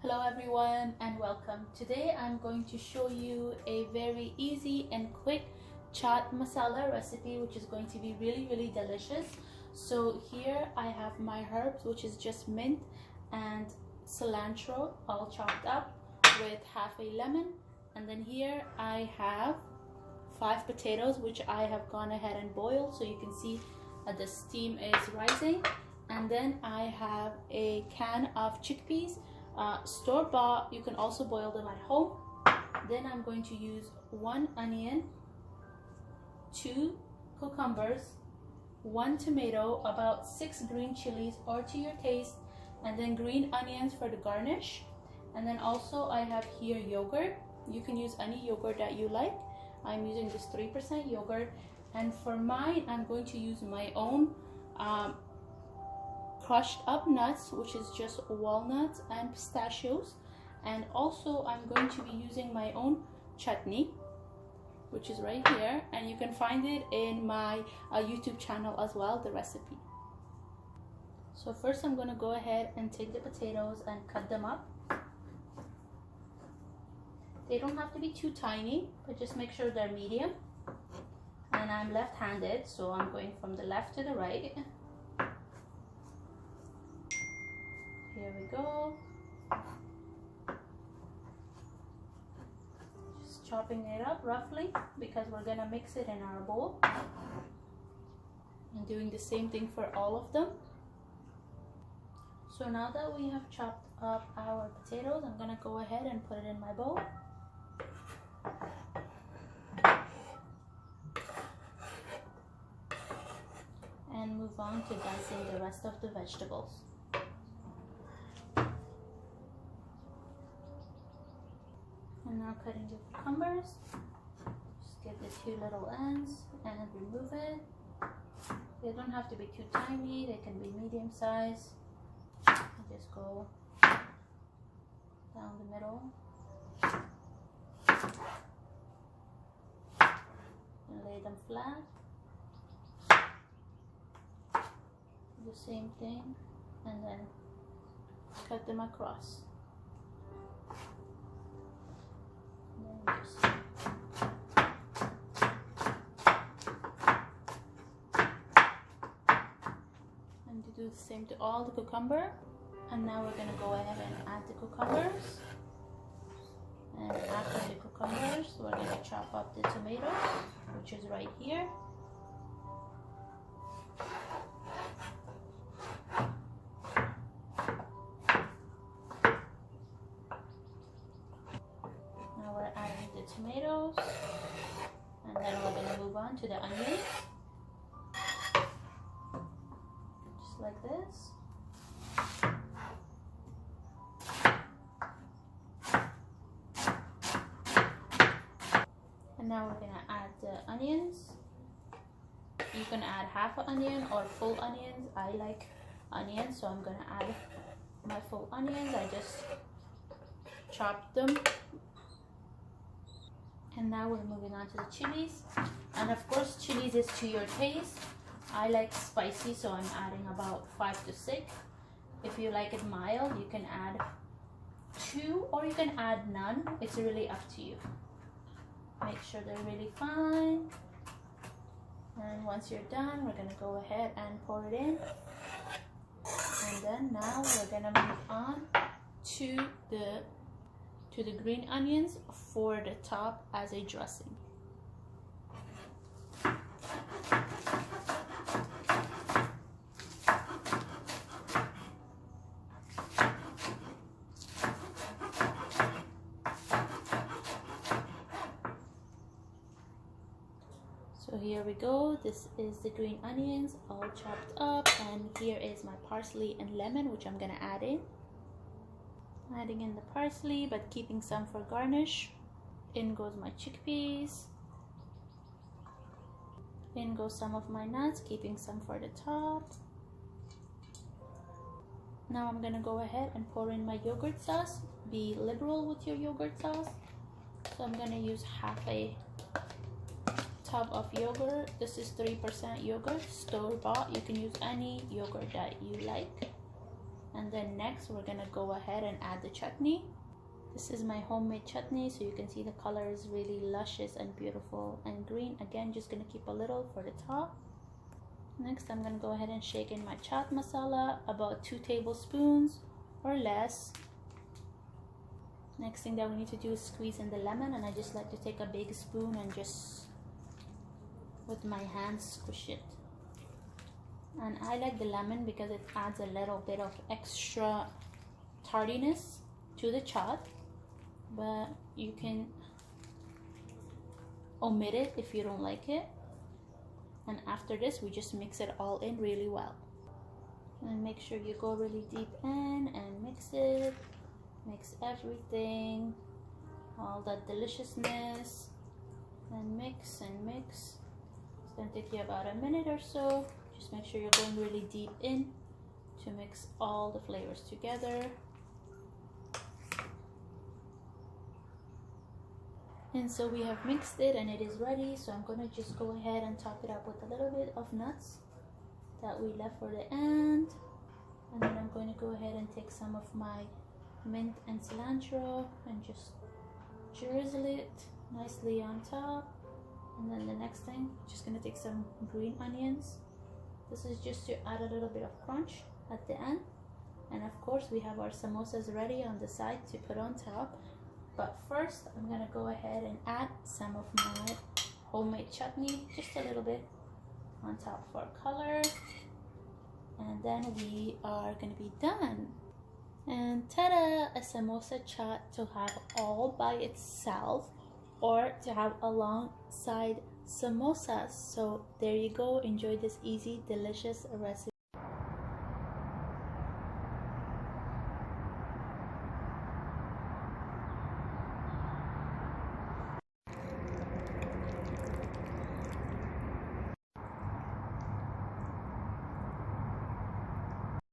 Hello everyone and welcome. Today I'm going to show you a very easy and quick chaat masala recipe which is going to be really delicious. So here I have my herbs, which is just mint and cilantro all chopped up with half a lemon, and then here I have 5 potatoes which I have gone ahead and boiled, so you can see that the steam is rising. And then I have a can of chickpeas, store-bought. You can also boil them at home. Then I'm going to use 1 onion, 2 cucumbers, 1 tomato, about 6 green chilies or to your taste, and then green onions for the garnish. And then also I have here yogurt. You can use any yogurt that you like. I'm using this 3% yogurt, and for mine I'm going to use my own crushed up nuts, which is just walnuts and pistachios. And also I'm going to be using my own chutney, which is right here, and you can find it in my YouTube channel as well, the recipe. So first I'm going to go ahead and take the potatoes and cut them up. They don't have to be too tiny, but just make sure they're medium. And I'm left-handed, so I'm going from the left to the right. Here we go. Just chopping it up roughly because we're gonna mix it in our bowl. And doing the same thing for all of them. So now that we have chopped up our potatoes, I'm gonna go ahead and put it in my bowl. And move on to dicing the rest of the vegetables. And now cutting the cucumbers. Just get the 2 little ends and remove it. They don't have to be too tiny, they can be medium size. Just go down the middle and lay them flat. The same thing, and then cut them across. And to do the same to all the cucumber. And now we're going to go ahead and add the cucumbers. And after the cucumbers, we're going to chop up the tomatoes, which is right here. Now we're adding the tomatoes, and then we're going to move on to the onions, just like this. And now we're going to add the onions. You can add half an onion or full onions. I like onions, so I'm going to add my full onions. I just chopped them. And now we're moving on to the chilies. And of course, chilies is to your taste. I like spicy, so I'm adding about 5 to 6. If you like it mild, you can add 2 or you can add none. It's really up to you. Make sure they're really fine. And once you're done, we're gonna go ahead and pour it in. And then now we're gonna move on to the green onions for the top as a dressing. So here we go. This is the green onions all chopped up, and here is my parsley and lemon, which I'm gonna add in. Adding in the parsley, but keeping some for garnish. In goes my chickpeas. In goes some of my nuts, keeping some for the top. Now I'm gonna go ahead and pour in my yogurt sauce. Be liberal with your yogurt sauce. So I'm gonna use half a tub of yogurt. This is 3% yogurt, store-bought. You can use any yogurt that you like. And then next we're gonna go ahead and add the chutney. This is my homemade chutney, so you can see the color is really luscious and beautiful and green. Again, just gonna keep a little for the top. Next, I'm gonna go ahead and shake in my chaat masala, about 2 tablespoons or less. Next thing that we need to do is squeeze in the lemon, and I just like to take a big spoon and just with my hands squish it. And I like the lemon because it adds a little bit of extra tardiness to the chaat, but you can omit it if you don't like it. And after this, we just mix it all in really well. And make sure you go really deep in and mix it. Mix everything, all that deliciousness, and mix and mix. It's gonna take you about a minute or so. Just make sure you're going really deep in to mix all the flavors together. And so we have mixed it and it is ready. So I'm gonna just go ahead and top it up with a little bit of nuts that we left for the end. And then I'm going to go ahead and take some of my mint and cilantro and just drizzle it nicely on top. And then the next thing, just gonna take some green onions. This is just to add a little bit of crunch at the end. And of course we have our samosas ready on the side to put on top. But first I'm gonna go ahead and add some of my homemade chutney, just a little bit on top for color. And then we are gonna be done. And ta-da! A samosa chaat to have all by itself or to have alongside samosas. So there you go. Enjoy this easy, delicious recipe.